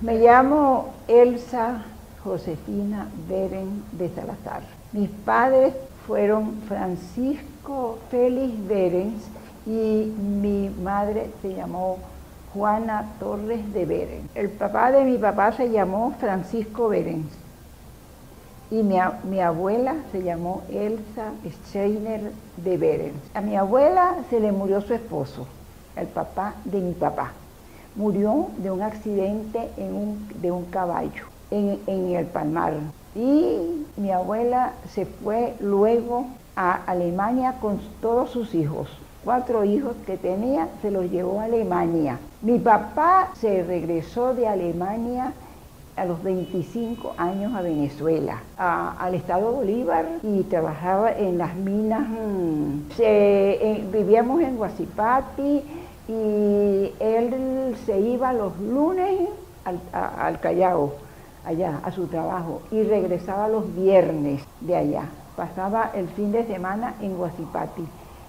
Me llamo Elsa Josefina Beren de Salazar. Mis padres fueron Francisco Félix Berens y mi madre se llamó Juana Torres de Berens. El papá de mi papá se llamó Francisco Berens y mi abuela se llamó Elsa Scheiner de Berens. A mi abuela se le murió su esposo, el papá de mi papá. Murió de un accidente de un caballo en el Palmar. Y mi abuela se fue luego a Alemania con todos sus hijos. 4 hijos que tenía, se los llevó a Alemania. Mi papá se regresó de Alemania a los 25 años a Venezuela, al estado Bolívar, y trabajaba en las minas. Vivíamos en Guasipati y él se iba los lunes al Callao, allá a su trabajo, y regresaba los viernes de allá. Pasaba el fin de semana en Guasipati.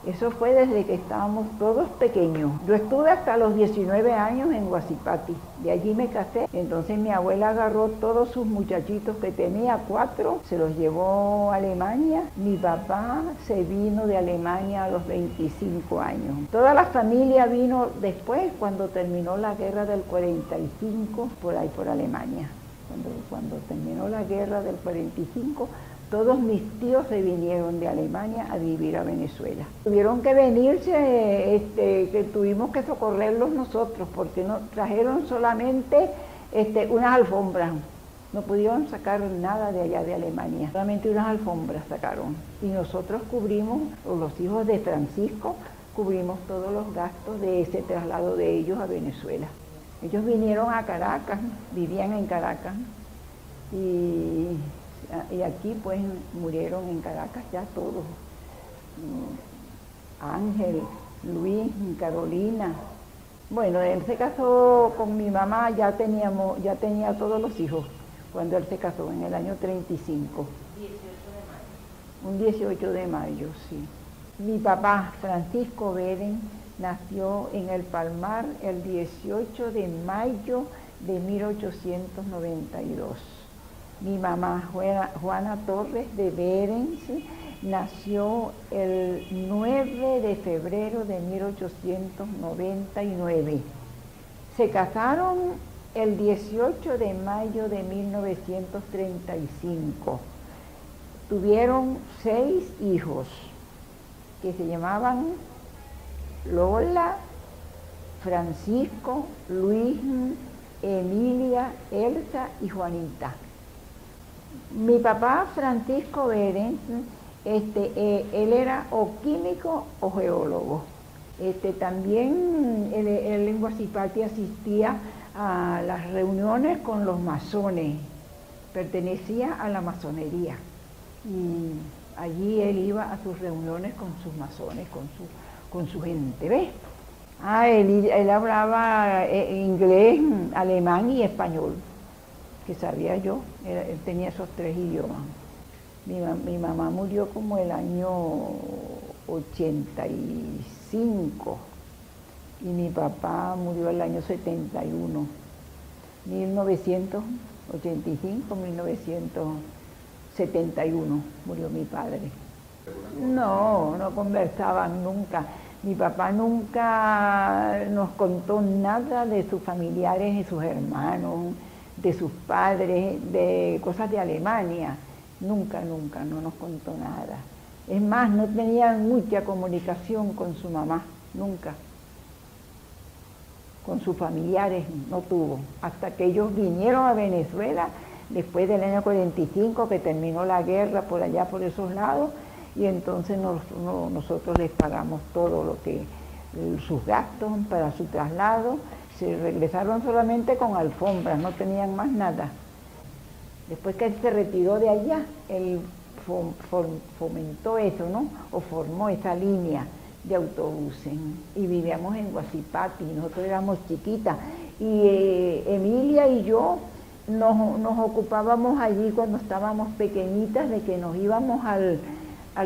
Eso fue desde que estábamos todos pequeños. Yo estuve hasta los 19 años en Guasipati. De allí me casé. Entonces mi abuela agarró todos sus muchachitos que tenía, 4, se los llevó a Alemania. Mi papá se vino de Alemania a los 25 años. Toda la familia vino después, cuando terminó la guerra del 45, por ahí por Alemania. Cuando terminó la guerra del 45, todos mis tíos se vinieron de Alemania a vivir a Venezuela. Tuvieron que venirse, que tuvimos que socorrerlos nosotros, porque no trajeron solamente unas alfombras. No pudieron sacar nada de allá de Alemania, solamente unas alfombras sacaron. Y nosotros cubrimos, los hijos de Francisco, cubrimos todos los gastos de ese traslado de ellos a Venezuela. Ellos vinieron a Caracas, vivían en Caracas, y aquí pues murieron en Caracas ya todos. Ángel, Luis, Carolina. Bueno, él se casó con mi mamá, ya tenía todos los hijos cuando él se casó, en el año 35. 18 de mayo. Un 18 de mayo, sí. Mi papá, Francisco Beren, nació en el Palmar el 18 de mayo de 1892. Mi mamá, Juana Torres de Berens, nació el 9 de febrero de 1899. Se casaron el 18 de mayo de 1935. Tuvieron 6 hijos que se llamaban Lola, Francisco, Luis, Emilia, Elsa y Juanita. Mi papá, Francisco Berens, él era o químico o geólogo. También él en Guasipati asistía a las reuniones con los masones, pertenecía a la masonería. Y allí él iba a sus reuniones con sus masones, con su gente, ¿ves? Él hablaba inglés, alemán y español, que sabía yo. Él tenía esos 3 idiomas. Mi mamá murió como el año 85 y mi papá murió el año 71, 1985, 1971 murió mi padre. No conversaban nunca. Mi papá nunca nos contó nada de sus familiares y sus hermanos, de sus padres, de cosas de Alemania. Nunca no nos contó nada. Es más, no tenían mucha comunicación con su mamá, nunca. Con sus familiares no tuvo. Hasta que ellos vinieron a Venezuela, después del año 45, que terminó la guerra por allá, por esos lados, y entonces nosotros les pagamos todo lo que, sus gastos para su traslado. Se regresaron solamente con alfombras, no tenían más nada. Después que él se retiró de allá, él fomentó eso, ¿no? O formó esa línea de autobuses. Y vivíamos en Guasipati, nosotros éramos chiquitas. Y Emilia y yo nos ocupábamos allí cuando estábamos pequeñitas de que nos íbamos al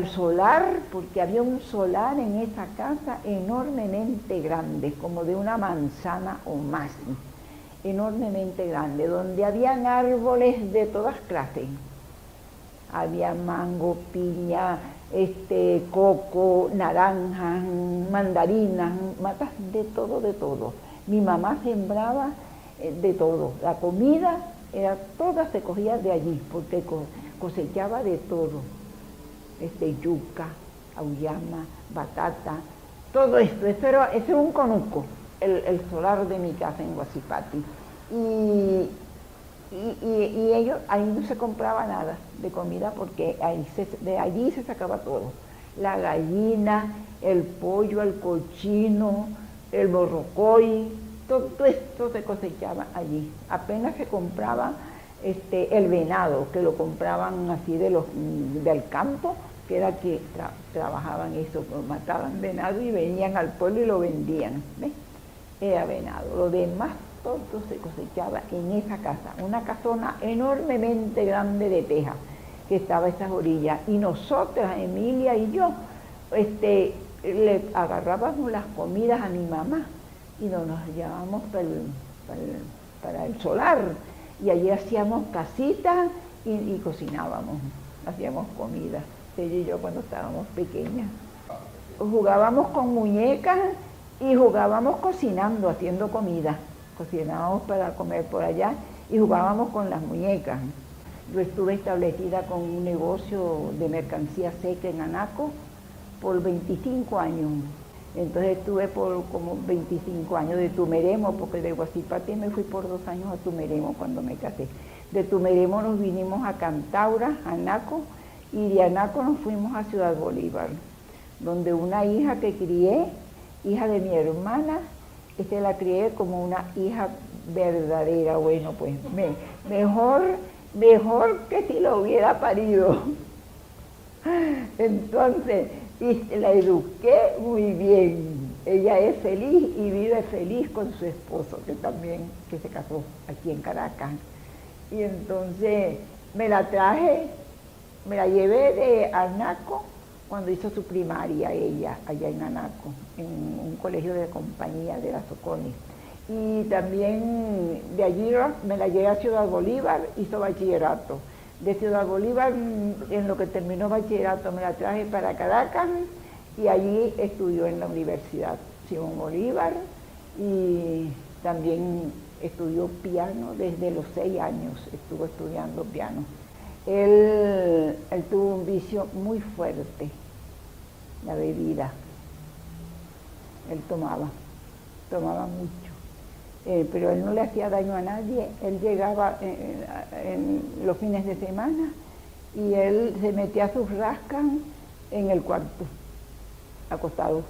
solar, porque había un solar en esa casa enormemente grande, como de una manzana o más. enormemente grande, donde habían árboles de todas clases. Había mango, piña, coco, naranjas, mandarinas, matas de todo, de todo. Mi mamá sembraba de todo. La comida toda se cogía de allí, porque cosechaba de todo. Yuca, auyama, batata, todo esto. Eso era un conuco, el solar de mi casa en Huacipati. Y ellos, ahí no se compraba nada de comida porque de allí se sacaba todo. La gallina, el pollo, el cochino, el borrocoy, todo esto se cosechaba allí. Apenas se compraba el venado, que lo compraban así del campo, que era que trabajaban eso, mataban venado y venían al pueblo y lo vendían, ¿ves? Era venado. Lo demás todo se cosechaba en esa casa, una casona enormemente grande de teja que estaba a esas orillas. Y nosotras, Emilia y yo, le agarrábamos las comidas a mi mamá y nos llevábamos para el solar. Y allí hacíamos casitas y cocinábamos, hacíamos comida, ella y yo cuando estábamos pequeñas. Jugábamos con muñecas y jugábamos cocinando, haciendo comida. Cocinábamos para comer por allá y jugábamos con las muñecas. Yo estuve establecida con un negocio de mercancía seca en Anaco por 25 años. Entonces estuve por como 25 años de Tumeremo, porque de Huacipati me fui por 2 años a Tumeremo cuando me casé. De Tumeremo nos vinimos a Cantaura, Anaco, y de Anaco nos fuimos a Ciudad Bolívar, donde una hija que crié, hija de mi hermana, la crié como una hija verdadera. Bueno, pues mejor que si lo hubiera parido. Entonces, la eduqué muy bien. Ella es feliz y vive feliz con su esposo, que se casó aquí en Caracas. Y entonces me la llevé de Anaco cuando hizo su primaria ella, allá en Anaco, en un colegio de compañía de la Soconis. Y también de allí me la llevé a Ciudad Bolívar, hizo bachillerato. De Ciudad Bolívar, en lo que terminó bachillerato, me la traje para Caracas y allí estudió en la Universidad Simón Bolívar y también estudió piano desde los 6 años, estuvo estudiando piano. Él tuvo un vicio muy fuerte, la bebida. Él tomaba mucho, pero él no le hacía daño a nadie. Él llegaba en los fines de semana y él se metía sus rascas en el cuarto, acostado,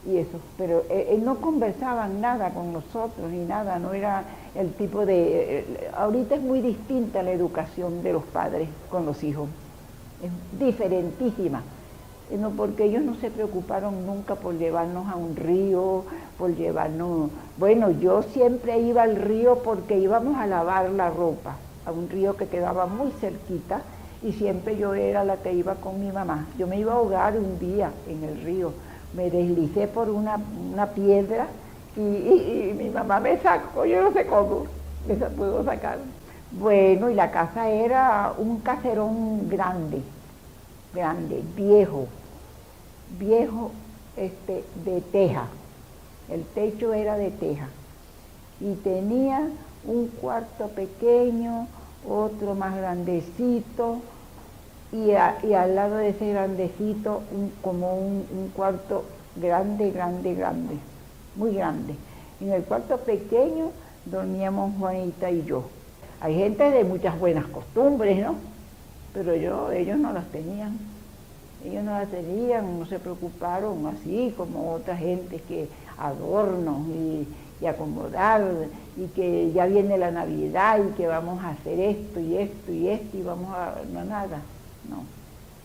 y eso. Pero él no conversaba nada con nosotros ni nada, no era el tipo de... ahorita es muy distinta la educación de los padres con los hijos, es diferentísima. No, porque ellos no se preocuparon nunca por llevarnos a un río, por llevarnos... Bueno, yo siempre iba al río porque íbamos a lavar la ropa, a un río que quedaba muy cerquita, y siempre yo era la que iba con mi mamá. Yo me iba a ahogar un día en el río, me deslicé por una piedra y mi mamá me sacó, yo no sé cómo, me pudo sacar. Bueno, y la casa era un caserón grande, viejo, de teja. El techo era de teja y tenía un cuarto pequeño, otro más grandecito y al lado de ese grandecito un cuarto grande, muy grande. En el cuarto pequeño dormíamos Juanita y yo. Hay gente de muchas buenas costumbres, ¿no? Pero ellos no las tenían. Ellos no las tenían, no se preocuparon así como otra gente que adornos y acomodar, y que ya viene la Navidad y que vamos a hacer esto y esto y esto y vamos a... no, nada, no.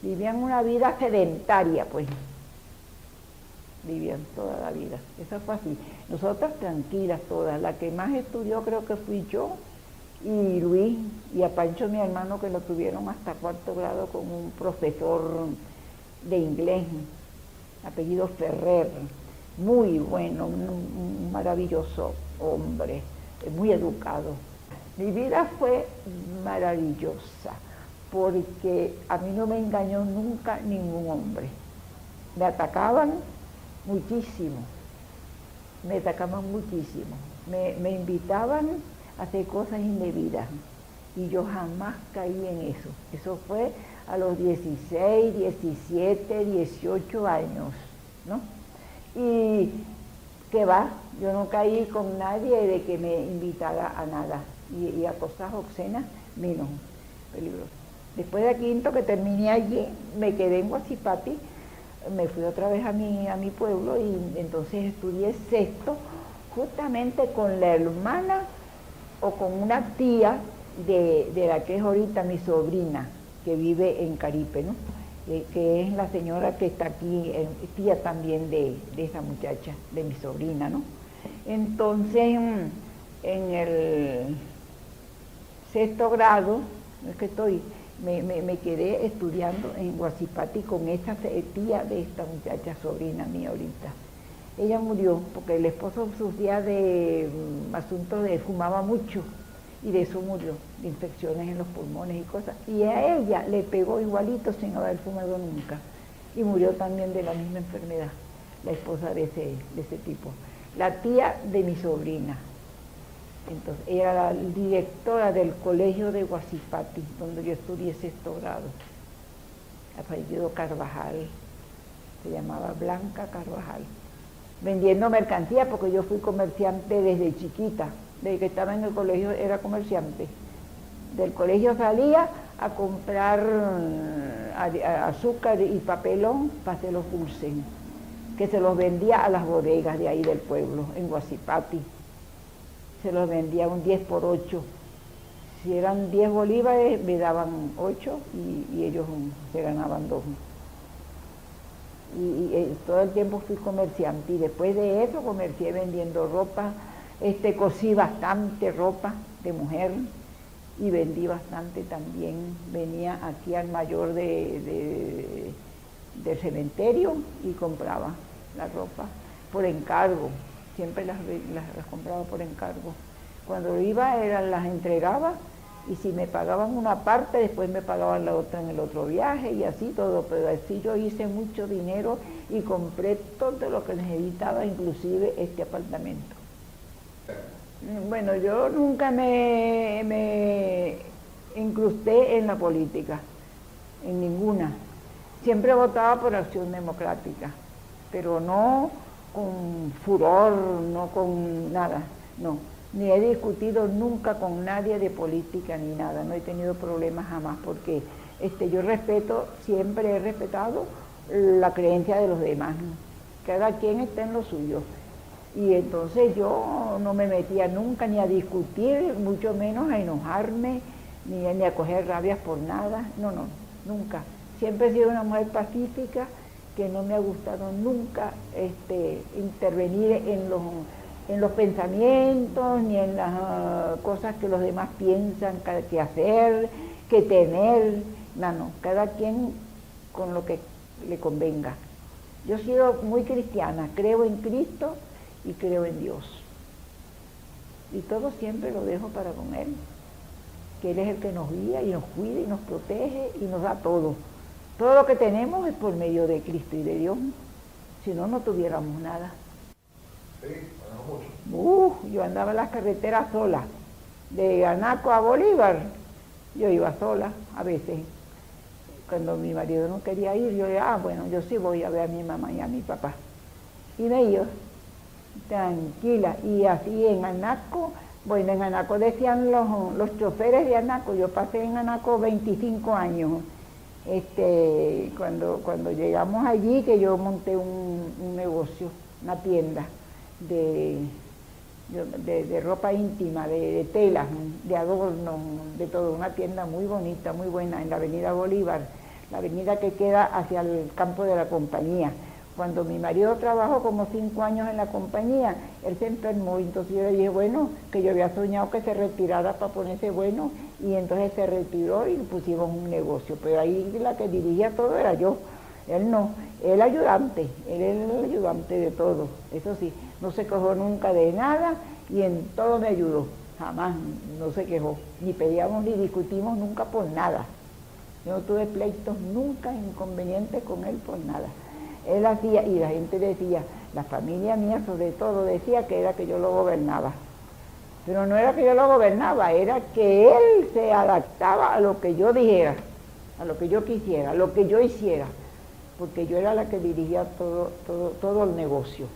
Vivían una vida sedentaria, pues. Vivían toda la vida, eso fue así. Nosotras tranquilas todas, la que más estudió creo que fui yo y Luis, y a Pancho mi hermano, que lo tuvieron hasta 4º grado con un profesor de inglés, apellido Ferrer, muy bueno, un maravilloso hombre. muy educado. Mi vida fue maravillosa, porque a mí no me engañó nunca ningún hombre. Me atacaban muchísimo, me invitaban a hacer cosas indebidas y yo jamás caí en eso. Eso fue a los 16, 17, 18 años, ¿no? Y que va, yo no caí con nadie de que me invitara a nada, y a cosas obscenas menos, peligroso. Después de quinto que terminé allí, me quedé en Guacipati, me fui otra vez a mi pueblo y entonces estudié sexto, justamente con la hermana o con una tía de la que es ahorita mi sobrina, que vive en Caripe, ¿no? Que es la señora que está aquí, tía también de esa muchacha, de mi sobrina, ¿no? Entonces, en el sexto grado, es que me quedé estudiando en Guacipati con esta tía de esta muchacha, sobrina mía ahorita. Ella murió porque el esposo sufría de asuntos de fumaba mucho y de eso murió, de infecciones en los pulmones y cosas. Y a ella le pegó igualito sin haber fumado nunca y murió también de la misma enfermedad, la esposa de ese tipo. La tía de mi sobrina. Entonces, ella era la directora del colegio de Guacipati, donde yo estudié sexto grado. Apellido Carvajal, se llamaba Blanca Carvajal. Vendiendo mercancía, porque yo fui comerciante desde chiquita, desde que estaba en el colegio era comerciante. Del colegio salía a comprar azúcar y papelón para hacer los dulces, que se los vendía a las bodegas de ahí del pueblo, en Guacipati. Se los vendía un 10 por 8. Si eran 10 bolívares, me daban 8 y ellos se ganaban 2. Y todo el tiempo fui comerciante y después de eso comercié vendiendo ropa, cosí bastante ropa de mujer y vendí bastante también. Venía aquí al mayor del cementerio y compraba la ropa por encargo. Siempre las compraba por encargo. Cuando iba, las entregaba y si me pagaban una parte, después me pagaban la otra en el otro viaje y así todo. Pero así yo hice mucho dinero y compré todo lo que necesitaba, inclusive este apartamento. Bueno, yo nunca me incrusté en la política, en ninguna. Siempre votaba por Acción Democrática, pero no con furor, no con nada, no. Ni he discutido nunca con nadie de política ni nada, no he tenido problemas jamás, porque yo siempre he respetado la creencia de los demás, cada quien está en lo suyo. Y entonces yo no me metía nunca ni a discutir, mucho menos a enojarme, ni a coger rabias por nada, no, nunca. Siempre he sido una mujer pacífica, que no me ha gustado nunca intervenir en los pensamientos, ni en las cosas que los demás piensan que hacer, que tener, no, cada quien con lo que le convenga. Yo he sido muy cristiana, creo en Cristo y creo en Dios. Y todo siempre lo dejo para con Él, que Él es el que nos guía y nos cuida y nos protege y nos da todo. Todo lo que tenemos es por medio de Cristo y de Dios, si no, no tuviéramos nada. Sí, mucho. Yo andaba en las carreteras sola, de Anaco a Bolívar, yo iba sola a veces. Cuando mi marido no quería ir, yo decía, bueno, yo sí voy a ver a mi mamá y a mi papá. Y me iba, tranquila, y así en Anaco, bueno, en Anaco decían los choferes de Anaco, yo pasé en Anaco 25 años. Cuando llegamos allí, que yo monté un negocio, una tienda de ropa íntima, de telas, de adornos, de todo, una tienda muy bonita, muy buena, en la avenida Bolívar, la avenida que queda hacia el campo de la compañía. Cuando mi marido trabajó como 5 años en la compañía, él se enfermó, y entonces yo le dije, bueno, que yo había soñado que se retirara para ponerse bueno, y entonces se retiró y pusimos un negocio, pero ahí la que dirigía todo era yo, él no, él era el ayudante de todo, eso sí, no se cogió nunca de nada, y en todo me ayudó, jamás no se quejó, ni peleamos ni discutimos nunca por nada. Yo no tuve pleitos nunca, inconvenientes con él por nada. Él hacía, y la gente decía, la familia mía sobre todo decía que era que yo lo gobernaba. Pero no era que yo lo gobernaba, era que él se adaptaba a lo que yo dijera, a lo que yo quisiera, a lo que yo hiciera, porque yo era la que dirigía todo el negocio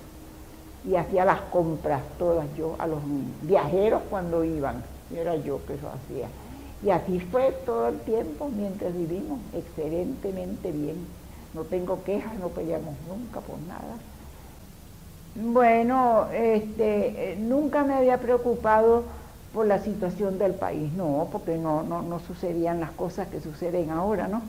y hacía las compras todas yo, a los viajeros cuando iban, era yo que eso hacía. Y así fue todo el tiempo mientras vivimos, excelentemente bien. No tengo quejas, no peleamos nunca por nada. Bueno, nunca me había preocupado por la situación del país, no, porque no sucedían las cosas que suceden ahora, ¿no?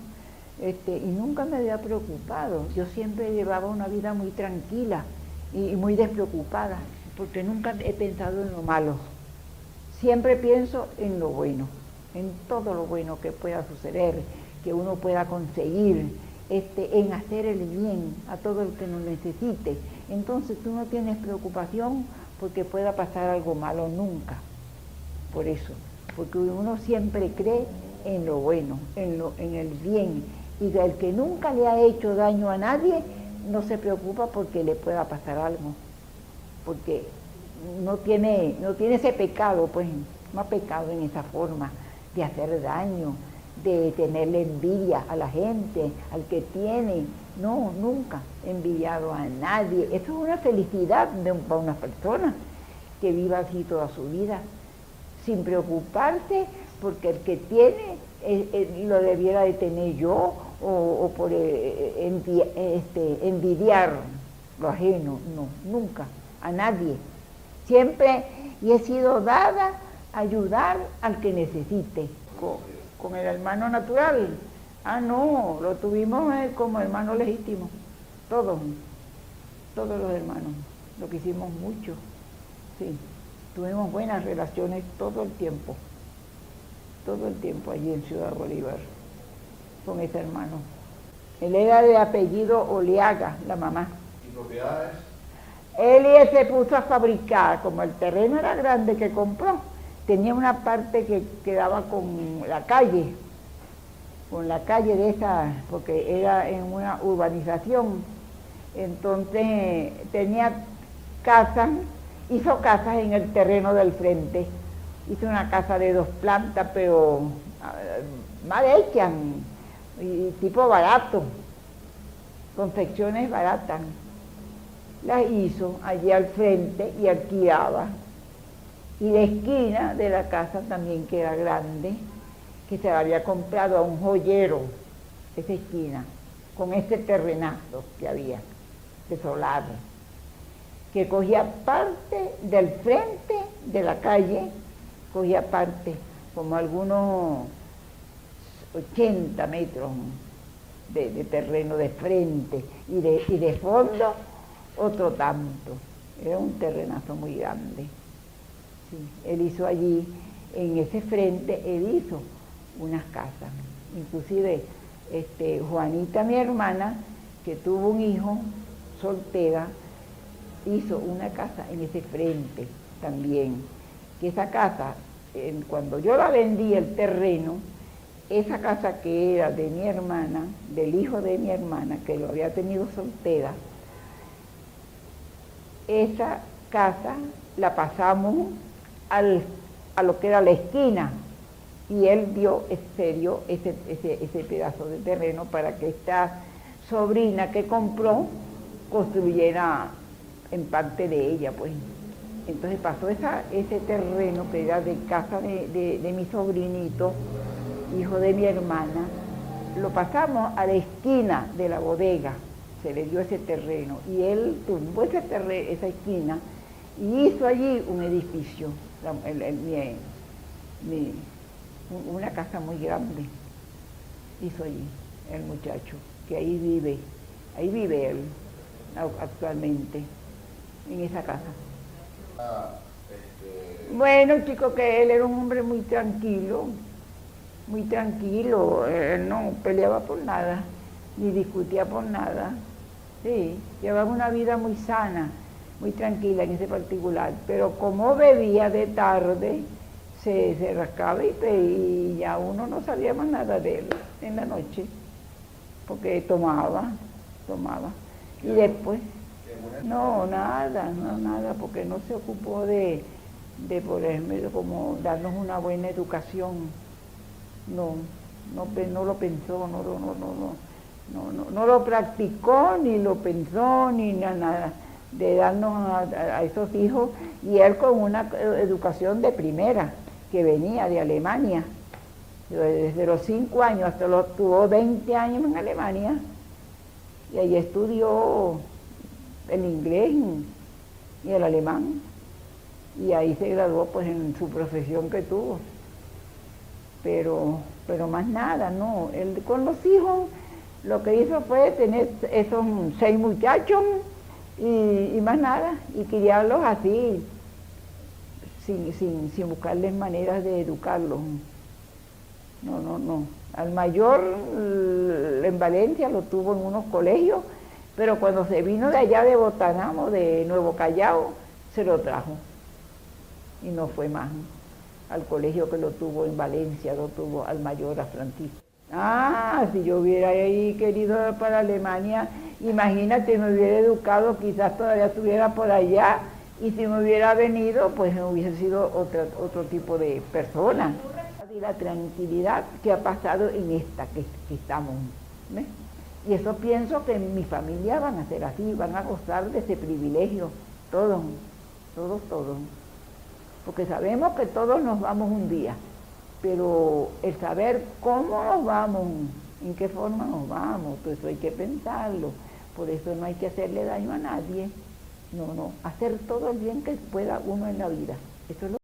Y nunca me había preocupado. Yo siempre llevaba una vida muy tranquila y muy despreocupada, porque nunca he pensado en lo malo. Siempre pienso en lo bueno, en todo lo bueno que pueda suceder, que uno pueda conseguir, en hacer el bien a todo el que lo necesite. Entonces tú no tienes preocupación porque pueda pasar algo malo nunca. Por eso, porque uno siempre cree en lo bueno, en el bien, y el que nunca le ha hecho daño a nadie no se preocupa porque le pueda pasar algo, porque no tiene ese pecado, pues no ha pecado en esa forma de hacer daño, de tenerle envidia a la gente, al que tiene. No, nunca he envidiado a nadie. Eso es una felicidad para una persona que viva así toda su vida, sin preocuparse porque el que tiene lo debiera de tener yo, o por envidiar lo ajeno. No, nunca, a nadie. Siempre y he sido dada a ayudar al que necesite. Con el hermano natural, no, lo tuvimos como hermano legítimo, todos los hermanos, lo quisimos mucho, sí, tuvimos buenas relaciones todo el tiempo allí en Ciudad Bolívar, con ese hermano. Él era de apellido Oleaga, la mamá. ¿Y propiedades? Él se puso a fabricar, como el terreno era grande que compró, tenía una parte que quedaba con la calle de esa, porque era en una urbanización. Entonces tenía casas, hizo casas en el terreno del frente. Hizo una casa de 2 plantas, pero mal hechas, y tipo barato, confecciones baratas. Las hizo allí al frente y alquilaba. Y la esquina de la casa también, que era grande, que se la había comprado a un joyero, esa esquina, con ese terrenazo que había, de solar, que cogía parte del frente de la calle, cogía parte, como algunos 80 metros de terreno de frente, y de fondo otro tanto. Era un terrenazo muy grande. Sí, él hizo allí, en ese frente, él hizo unas casas. Inclusive Juanita, mi hermana, que tuvo un hijo, soltera, hizo una casa en ese frente también. Que esa casa, cuando yo la vendí el terreno, esa casa que era de mi hermana, del hijo de mi hermana, que lo había tenido soltera, esa casa la pasamos a lo que era la esquina, y él dio ese pedazo de terreno para que esta sobrina que compró construyera en parte de ella, pues. Entonces pasó ese terreno que era de casa de mi sobrinito, hijo de mi hermana, lo pasamos a la esquina de la bodega, se le dio ese terreno, y él tumbó esa esquina y hizo allí un edificio, una casa muy grande, hizo allí el muchacho, que ahí vive él actualmente, en esa casa. Bueno, chico, que él era un hombre muy tranquilo, él no peleaba por nada, ni discutía por nada, sí, llevaba una vida muy sana, muy tranquila en ese particular, pero como bebía de tarde, se rascaba y ya uno no sabía más nada de él en la noche, porque tomaba. Y después, no, nada, porque no se ocupó de por ejemplo, como darnos una buena educación. No lo pensó, no lo practicó, ni lo pensó, ni nada de darnos a esos hijos, y él con una educación de primera, que venía de Alemania, desde los 5 años hasta tuvo 20 años en Alemania, y ahí estudió el inglés y el alemán, y ahí se graduó pues en su profesión que tuvo. Pero más nada, no. Él con los hijos lo que hizo fue tener esos 6 muchachos y más nada, y criarlos así, sin buscarles maneras de educarlos. No. Al mayor en Valencia lo tuvo en unos colegios, pero cuando se vino de allá de Botanamo, de Nuevo Callao, se lo trajo y no fue más al colegio que lo tuvo en Valencia, lo tuvo al mayor, a Francisco. Si yo hubiera ahí querido para Alemania, imagínate, me hubiera educado, quizás todavía estuviera por allá, y si me hubiera venido, pues hubiese sido otro tipo de persona. Y la tranquilidad que ha pasado en esta que estamos, ¿ves? Y eso pienso que en mi familia van a ser así, van a gozar de ese privilegio, todos. Porque sabemos que todos nos vamos un día, pero el saber cómo nos vamos, en qué forma nos vamos, todo eso hay que pensarlo. Por eso no hay que hacerle daño a nadie, hacer todo el bien que pueda uno en la vida. Eso es lo